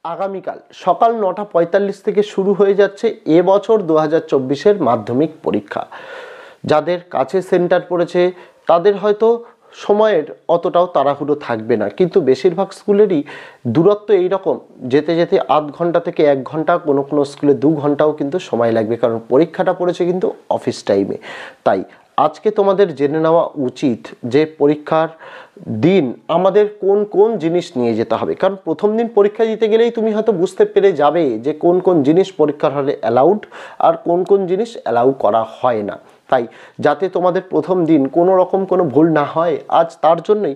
আগামীকাল সকাল ৯:৪৫ থেকে শুরু হয়ে যাচ্ছে এবছর ২০২৪-এর মাধ্যমিক পরীক্ষা। যাদের কাছে সেন্টার পড়েছে তাদের হয়তো সময়ের অতটাও তাড়াহুড়ো থাকবে না, কিন্তু বেশিরভাগ স্কুলেরই দূরত্ব এইরকম, যেতে যেতে আধ ঘন্টা থেকে ১ ঘন্টা, কোনো কোনো স্কুলে ২ ঘন্টাও কিন্তু সময় লাগবে, কারণ পরীক্ষাটা পড়েছে কিন্তু অফিস টাইমে। তাই আজকে তোমাদের জেনে নেওয়া উচিত যে পরীক্ষার দিন আমাদের কোন কোন জিনিস নিয়ে যেতে হবে। কারণ প্রথম দিন পরীক্ষা দিতে গেলেই তুমি হয়তো বুঝতে পেরে যাবে যে কোন কোন জিনিস পরীক্ষার হলে অ্যালাউড আর কোন কোন জিনিস অ্যালাউ করা হয় না। তাই যাতে তোমাদের প্রথম দিন কোনো রকম কোনো ভুল না হয়, আজ তার জন্যই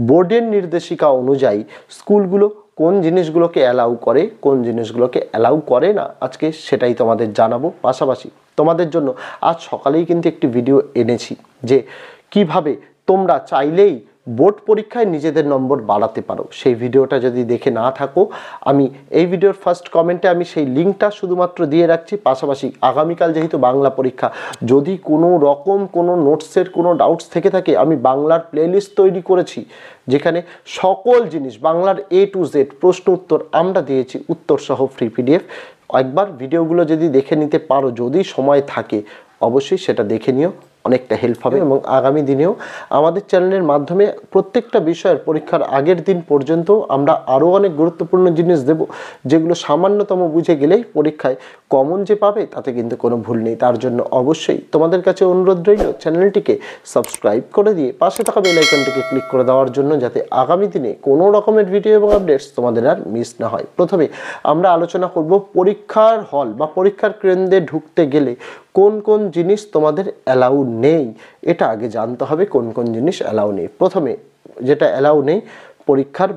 বোর্ডের নির্দেশিকা অনুযায়ী স্কুলগুলো কোন জিনিসগুলোকে অ্যালাউ করে, কোন জিনিসগুলোকে অ্যালাউ করে না, আজকে সেটাই তোমাদের জানাবো। পাশাপাশি তোমাদের জন্য আজ সকালেই কিন্তু একটি ভিডিও এনেছি যে কিভাবে তোমরা চাইলেই বোর্ড পরীক্ষায় নিজেদের নম্বর বাড়াতে পারো। সেই ভিডিওটা যদি দেখে না থাকো, আমি এই ভিডিওর ফার্স্ট কমেন্টে আমি সেই লিঙ্কটা শুধুমাত্র দিয়ে রাখছি। পাশাপাশি আগামীকাল যেহেতু বাংলা পরীক্ষা, যদি কোনো রকম কোনো নোটসের কোনো ডাউটস থেকে থাকে, আমি বাংলার প্লেলিস্ট তৈরি করেছি যেখানে সকল জিনিস বাংলার A to Z প্রশ্ন উত্তর আমরা দিয়েছি, উত্তর সহ ফ্রি PDF। একবার ভিডিওগুলো যদি দেখে নিতে পারো, যদি সময় থাকে, অবশ্যই সেটা দেখে নিও, অনেকটা হেল্প হবে। এবং আগামী দিনেও আমাদের চ্যানেলের মাধ্যমে প্রত্যেকটা বিষয়ের পরীক্ষার আগের দিন পর্যন্ত আমরা আরও অনেক গুরুত্বপূর্ণ জিনিস দেব, যেগুলো সামান্যতম বুঝে গেলেই পরীক্ষায় কমন যে পাবে তাতে কিন্তু কোনো ভুল নেই। তার জন্য অবশ্যই তোমাদের কাছে অনুরোধ রইল, চ্যানেলটিকে সাবস্ক্রাইব করে দিয়ে পাশে থাকা বেল আইকনটিকে ক্লিক করে দেওয়ার জন্য, যাতে আগামী দিনে কোনো রকমের ভিডিও এবং আপডেটস তোমাদের আর মিস না হয়। প্রথমে আমরা আলোচনা করব পরীক্ষার হল বা পরীক্ষার কেন্দ্রে ঢুকতে গেলে কোন কোন জিনিস তোমাদের অ্যালাউ নেই। এটা আগে জানতে হবে কোন কোন জিনিস অ্যালাউ নেই। প্রথমে যেটা অ্যালাউ নেই, পরীক্ষার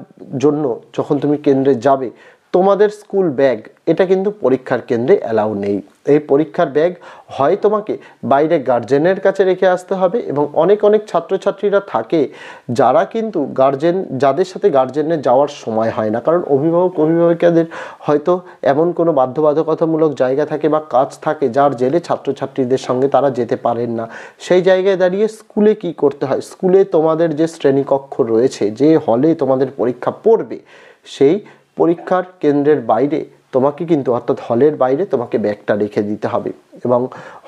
জন্য যখন তুমি কেন্দ্রে যাবে, তোমাদের স্কুল ব্যাগ এটা কিন্তু পরীক্ষার কেন্দ্রে অ্যালাউ নেই। এই পরীক্ষার ব্যাগ হয় তোমাকে বাইরে গার্জেনের কাছে রেখে আসতে হবে, এবং অনেক অনেক ছাত্রছাত্রীরা থাকে যারা কিন্তু যাদের সাথে গার্জেনের যাওয়ার সময় হয় না, কারণ অভিভাবকের হয়তো এমন কোনো বাধ্যবাধকতামূলক জায়গা থাকে বা কাজ থাকে যার জেরে ছাত্রছাত্রীদের সঙ্গে তারা যেতে পারেন না। সেই জায়গায় দাঁড়িয়ে স্কুলে কি করতে হয়, স্কুলে তোমাদের যে শ্রেণীকক্ষ রয়েছে, যে হলে তোমাদের পরীক্ষা পড়বে, সেই পরীক্ষার কেন্দ্রের বাইরে তোমাকে কিন্তু, অর্থাৎ হলের বাইরে তোমাকে ব্যাগটা রেখে দিতে হবে। এবং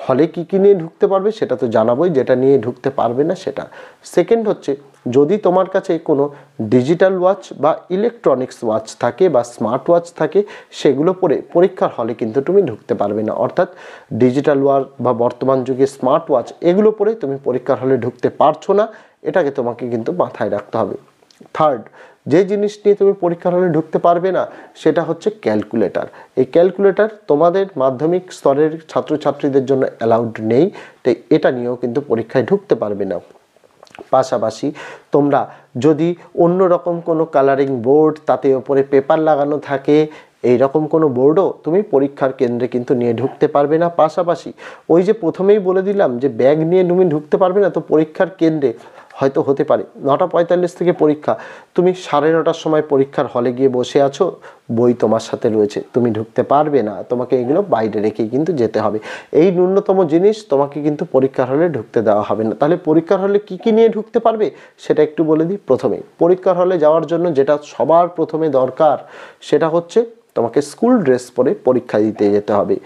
হলে কি কি নিয়ে ঢুকতে পারবে সেটা তো জানাবোই, যেটা নিয়ে ঢুকতে পারবে না সেটা। সেকেন্ড হচ্ছে, যদি তোমার কাছে কোনো ডিজিটাল ওয়াচ বা ইলেকট্রনিক্স ওয়াচ থাকে বা স্মার্ট ওয়াচ থাকে, সেগুলো পরে পরীক্ষার হলে কিন্তু তুমি ঢুকতে পারবে না। অর্থাৎ ডিজিটাল ওয়াচ বা বর্তমান যুগে স্মার্ট ওয়াচ, এগুলো পরে তুমি পরীক্ষার হলে ঢুকতে পারছো না, এটাকে তোমাকে কিন্তু মাথায় রাখতে হবে। থার্ড, যে জিনিস নিয়ে তুমি পরীক্ষার হলে ঢুকতে পারবে না সেটা হচ্ছে ক্যালকুলেটর। এই ক্যালকুলেটর তোমাদের মাধ্যমিক স্তরের ছাত্রছাত্রীদের জন্য অ্যালাউড নেই, তাই এটা নিয়েও কিন্তু পরীক্ষায় ঢুকতে পারবে না। পাশাপাশি তোমরা যদি অন্য রকম কোনো কালারিং বোর্ড, তাতে ওপরে পেপার লাগানো থাকে, এই রকম কোনো বোর্ডও তুমি পরীক্ষার কেন্দ্রে কিন্তু নিয়ে ঢুকতে পারবে না। পাশাপাশি ওই যে প্রথমেই বলে দিলাম যে ব্যাগ নিয়ে তুমি ঢুকতে পারবে না, তো পরীক্ষার কেন্দ্রে হয়তো হতে পারে ৯:৪৫ থেকে পরীক্ষা, তুমি ৯:৩০টার সময় পরীক্ষার হলে গিয়ে বসে আছো, বই তোমার সাথে রয়েছে, তুমি ঢুকতে পারবে না, তোমাকে এগুলো বাইরে রেখেই কিন্তু যেতে হবে। এই ন্যূনতম জিনিস তোমাকে কিন্তু পরীক্ষার হলে ঢুকতে দেওয়া হবে না। তাহলে পরীক্ষার হলে কি কি নিয়ে ঢুকতে পারবে সেটা একটু বলে দিই। প্রথমে পরীক্ষার হলে যাওয়ার জন্য যেটা সবার প্রথমে দরকার, সেটা হচ্ছে তোমাকে স্কুল ড্রেস পরে পরীক্ষা দিতে যেতে হবে।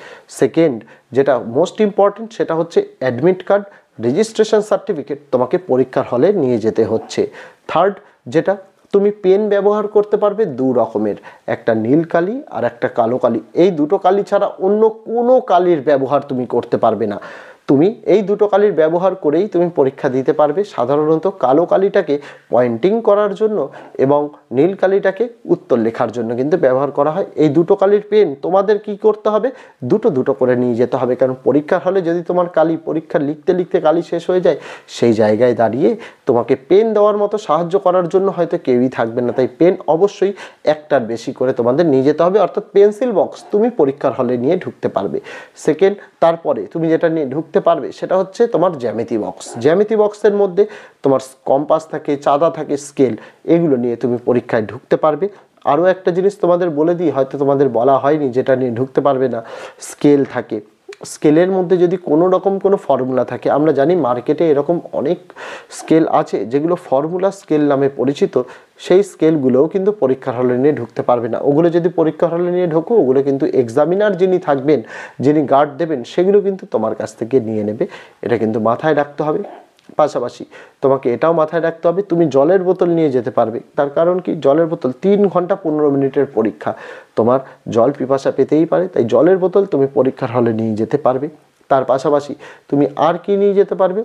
সেকেন্ড, যেটা মোস্ট ইম্পর্টেন্ট, সেটা হচ্ছে অ্যাডমিট কার্ড, রেজিস্ট্রেশন সার্টিফিকেট তোমাকে পরীক্ষার হলে নিয়ে যেতে হচ্ছে। থার্ড, যেটা তুমি পেন ব্যবহার করতে পারবে 2 রকমের, একটা নীল কালি আর একটা কালো কালি। এই দুটো কালি ছাড়া অন্য কোনো কালির ব্যবহার তুমি করতে পারবে না। তুমি এই দুটো কালির ব্যবহার করেই তুমি পরীক্ষা দিতে পারবে। সাধারণত কালো কালিটাকে পয়েন্টিং করার জন্য এবং নীল কালিটাকে উত্তর লেখার জন্য কিন্তু ব্যবহার করা হয়। এই দুটো কালির পেন তোমাদের কি করতে হবে, দুটো দুটো করে নিয়ে যেতে হবে, কারণ পরীক্ষার হলে যদি তোমার কালি পরীক্ষা লিখতে লিখতে কালি শেষ হয়ে যায়, সেই জায়গায় দাঁড়িয়ে তোমাকে পেন দেওয়ার মতো সাহায্য করার জন্য হয়তো কেউই থাকবে না। তাই পেন অবশ্যই একটার বেশি করে তোমাদের নিয়ে যেতে হবে, অর্থাৎ পেন্সিল বক্স তুমি পরীক্ষার হলে নিয়ে ঢুকতে পারবে। সেকেন্ড, তারপরে তুমি যেটা নিয়ে ঢুকতে পারবে সেটা হচ্ছে তোমার জ্যামিতি বক্স। জ্যামিতি বক্সের মধ্যে তোমার কম্পাস থাকে, চাঁদা থাকে, স্কেল, এগুলো নিয়ে তুমি পরীক্ষায় ঢুকতে পারবে। আরও একটা জিনিস তোমাদের বলে দিই, হয়তো তোমাদের বলা হয়নি, যেটা নিয়ে ঢুকতে পারবে না, স্কেল থাকে, স্কেলের মধ্যে যদি কোনো রকম কোনো ফর্মুলা থাকে, আমরা জানি মার্কেটে এরকম অনেক স্কেল আছে যেগুলো ফর্মুলা স্কেল নামে পরিচিত, সেই স্কেলগুলোও কিন্তু পরীক্ষার হলে নিয়ে ঢুকতে পারবে না। ওগুলো যদি পরীক্ষার হলে নিয়ে ঢোকো, ওগুলো কিন্তু এক্সামিনার যিনি থাকবেন, যিনি গার্ড দেবেন, সেগুলো কিন্তু তোমার কাছ থেকে নিয়ে নেবে। এটা কিন্তু মাথায় রাখতে হবে। পাশাপাশি তোমাকে এটাও মাথায় রাখতে হবে, তুমি জলের বোতল নিয়ে যেতে পারবে। তার কারণ কি, জলের বোতল 3 ঘন্টা 15 মিনিটের পরীক্ষা, তোমার জল পিপাসা পেতেই পারে, তাই জলের বোতল তুমি পরীক্ষার হলে নিয়ে যেতে পারবে। তার পাশাপাশি তুমি আর কি নিয়ে যেতে পারবে,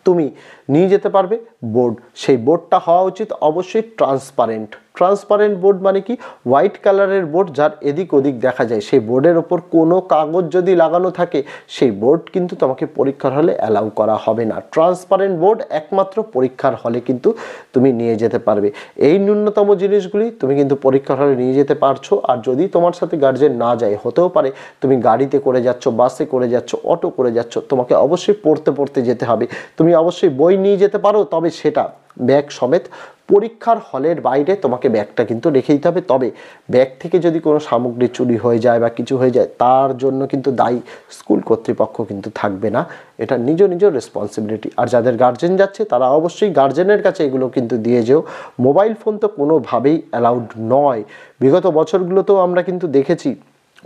তুমি নিয়ে যেতে পারবে বোর্ড। সেই বোর্ডটা হওয়া উচিত অবশ্যই ট্রান্সপারেন্ট। ট্রান্সপারেন্ট বোর্ড মানে কি, হোয়াইট কালারের বোর্ড যার এদিক ওদিক দেখা যায়। সেই বোর্ডের ওপর কোনো কাগজ যদি লাগানো থাকে, সেই বোর্ড কিন্তু তোমাকে পরীক্ষার হলে অ্যালাউ করা হবে না। ট্রান্সপারেন্ট বোর্ড একমাত্র পরীক্ষার হলে কিন্তু তুমি নিয়ে যেতে পারবে। এই ন্যূনতম জিনিসগুলি তুমি কিন্তু পরীক্ষার হলে নিয়ে যেতে পারছো। আর যদি তোমার সাথে গার্জেন না যায়, হতেও পারে তুমি গাড়িতে করে যাচ্ছ, বাসে করে যাচ্ছ, অটো করে যাচ্ছ, তোমাকে অবশ্যই পড়তে যেতে হবে। তুমি অবশ্যই বই নিয়ে যেতে পারো, তবে সেটা ব্যাগ সমেত। পরীক্ষার হলের বাইরে তোমাকে ব্যাগটা কিন্তু রেখে দিতে হবে। তবে ব্যাগ থেকে যদি কোনো সামগ্রী চুরি হয়ে যায় বা কিছু হয়ে যায়, তার জন্য কিন্তু দায়ী স্কুল কর্তৃপক্ষ কিন্তু থাকবে না। এটা নিজ রেসপন্সিবিলিটি। আর যাদের গার্জেন যাচ্ছে, তারা অবশ্যই গার্জেনের কাছে এগুলো কিন্তু দিয়ে যেও। মোবাইল ফোন তো কোনোভাবেই অ্যালাউড নয়। বিগত বছরগুলোতেও আমরা কিন্তু দেখেছি,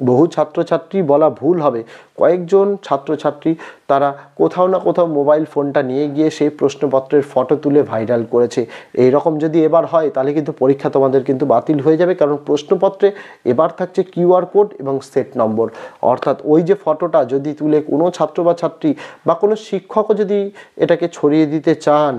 বহু ছাত্রছাত্রী বলা ভুল হবে, কয়েকজন ছাত্রছাত্রী তারা কোথাও না কোথাও মোবাইল ফোনটা নিয়ে গিয়ে সেই প্রশ্নপত্রের ফটো তুলে ভাইরাল করেছে। এই রকম যদি এবার হয়, তাহলে কিন্তু পরীক্ষা তোমাদের কিন্তু বাতিল হয়ে যাবে। কারণ প্রশ্নপত্রে এবার থাকছে কিউআর কোড এবং সেট নম্বর। অর্থাৎ ওই যে ফটোটা যদি তুলে কোনো ছাত্র বা ছাত্রী বা কোনো শিক্ষকও যদি এটাকে ছড়িয়ে দিতে চান,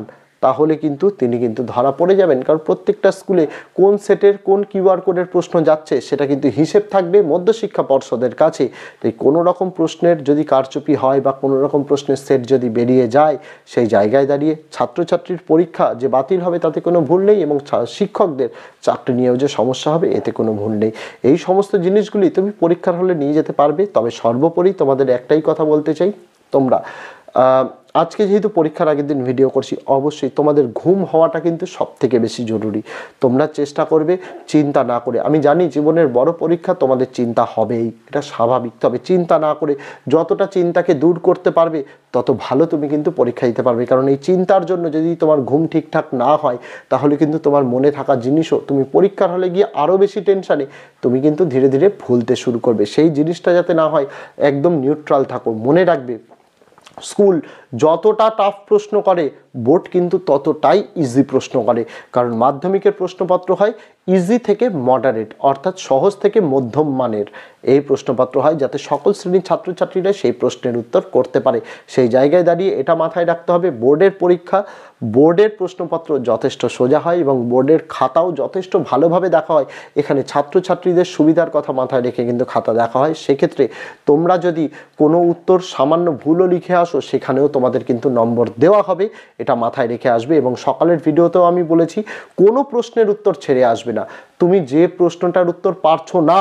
তাহলে কিন্তু তিনি কিন্তু ধরা পড়ে যাবেন। কারণ প্রত্যেকটা স্কুলে কোন সেটের কোন কিউআর কোডের প্রশ্ন যাচ্ছে, সেটা কিন্তু হিসেব থাকবে মধ্যশিক্ষা পর্ষদের কাছে। তাই কোনো রকম প্রশ্নের যদি কারচুপি হয় বা কোনো রকম প্রশ্নের সেট যদি বেরিয়ে যায়, সেই জায়গায় দাঁড়িয়ে ছাত্রছাত্রীর পরীক্ষা যে বাতিল হবে তাতে কোনো ভুল নেই, এবং শিক্ষকদের চাকরি নিয়েও যে সমস্যা হবে এতে কোনো ভুল নেই। এই সমস্ত জিনিসগুলি তুমি পরীক্ষার হলে নিয়ে যেতে পারবে। তবে সর্বোপরি তোমাদের একটাই কথা বলতে চাই, তোমরা আজকে যেহেতু পরীক্ষার আগের দিন ভিডিও করছি, অবশ্যই তোমাদের ঘুম হওয়াটা কিন্তু সবথেকে বেশি জরুরি। তোমরা চেষ্টা করবে চিন্তা না করে। আমি জানি জীবনের বড় পরীক্ষা, তোমাদের চিন্তা হবেই, এটা স্বাভাবিক। তবে চিন্তা না করে যতটা চিন্তাকে দূর করতে পারবে, তত ভালো তুমি কিন্তু পরীক্ষা দিতে পারবে। কারণ এই চিন্তার জন্য যদি তোমার ঘুম ঠিকঠাক না হয়, তাহলে কিন্তু তোমার মনে থাকা জিনিসও তুমি পরীক্ষার হলে গিয়ে আরও বেশি টেনশানে তুমি কিন্তু ধীরে ধীরে ভুলতে শুরু করবে। সেই জিনিসটা যাতে না হয়, একদম নিউট্রাল থাকো। মনে রাখবে, স্কুল যতটা টাফ প্রশ্ন করে, বোর্ড কিন্তু ততটাই ইজি প্রশ্ন করে। কারণ মাধ্যমিকের প্রশ্নপত্র হয় ইজি থেকে মডারেট, অর্থাৎ সহজ থেকে মধ্যম মানের এই প্রশ্নপত্র হয়, যাতে সকল শ্রেণীর ছাত্রছাত্রীরা সেই প্রশ্নের উত্তর করতে পারে। সেই জায়গায় দাঁড়িয়ে এটা মাথায় রাখতে হবে, বোর্ডের পরীক্ষা, বোর্ডের প্রশ্নপত্র যথেষ্ট সোজা হয় এবং বোর্ডের খাতাও যথেষ্ট ভালোভাবে দেখা হয়। এখানে ছাত্রছাত্রীদের সুবিধার কথা মাথায় রেখে কিন্তু খাতা দেখা হয়। সেক্ষেত্রে তোমরা যদি কোনো উত্তর সামান্য ভুলও লিখে আসো, সেখানেও তোমাদের কিন্তু নম্বর দেওয়া হবে। এটা মাথায় রেখে আসবে। এবং সকালের ভিডিওতেও আমি বলেছি, কোনো প্রশ্নের উত্তর ছেড়ে আসবে না। তুমি যে প্রশ্নটার উত্তর পারছো না,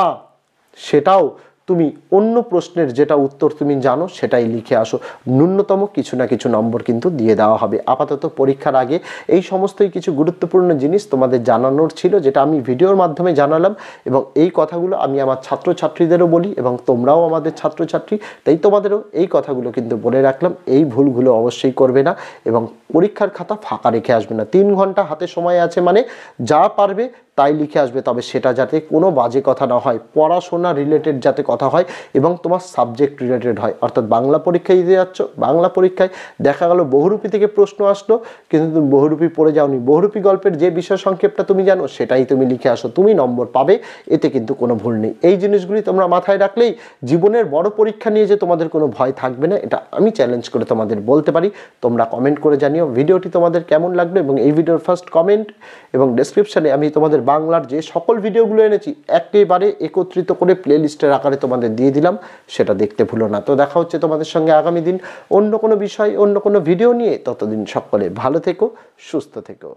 সেটাও তুমি অন্য প্রশ্নের যেটা উত্তর তুমি জানো সেটাই লিখে আসো। ন্যূনতম কিছু না কিছু নম্বর কিন্তু দিয়ে দেওয়া হবে। আপাতত পরীক্ষার আগে এই সমস্তই কিছু গুরুত্বপূর্ণ জিনিস তোমাদের জানানোর ছিল, যেটা আমি ভিডিওর মাধ্যমে জানালাম। এবং এই কথাগুলো আমি আমার ছাত্রছাত্রীদেরও বলি, এবং তোমরাও আমাদের ছাত্রছাত্রী, তাই তোমাদেরও এই কথাগুলো কিন্তু বলে রাখলাম। এই ভুলগুলো অবশ্যই করবে না এবং পরীক্ষার খাতা ফাঁকা রেখে আসবে না। 3 ঘন্টা হাতে সময় আছে, মানে যা পারবে তাই লিখে আসবে। তবে সেটা যাতে কোনো বাজে কথা না হয়, পড়াশোনা রিলেটেড যাতে কথা হয় এবং তোমার সাবজেক্ট রিলেটেড হয়। অর্থাৎ বাংলা পরীক্ষায় দিতে যাচ্ছ, বাংলা পরীক্ষায় দেখা গেল বহুরূপী থেকে প্রশ্ন আসলো, কিন্তু তুমি বহুরূপী পড়ে যাওনি। বহুরূপী গল্পের যে বিষয় সংক্ষেপটা তুমি জানো সেটাই তুমি লিখে আসো, তুমি নম্বর পাবে, এতে কিন্তু কোনো ভুল নেই। এই জিনিসগুলি তোমরা মাথায় রাখলেই জীবনের বড় পরীক্ষা নিয়ে যে তোমাদের কোনো ভয় থাকবে না, এটা আমি চ্যালেঞ্জ করে তোমাদের বলতে পারি। তোমরা কমেন্ট করে জানিও ভিডিওটি তোমাদের কেমন লাগলো, এবং এই ভিডিওর ফার্স্ট কমেন্ট এবং ডেসক্রিপশানে আমি তোমাদের বাংলার যে সকল ভিডিওগুলো এনেছি একেবারে একত্রিত করে প্লেলিস্টের আকারে তোমাদের দিয়ে দিলাম, সেটা দেখতে ভুলো না। তো দেখা হচ্ছে তোমাদের সঙ্গে আগামী দিন অন্য কোনো বিষয়, অন্য কোনো ভিডিও নিয়ে। ততদিন সকলে ভালো থেকো, সুস্থ থেকো।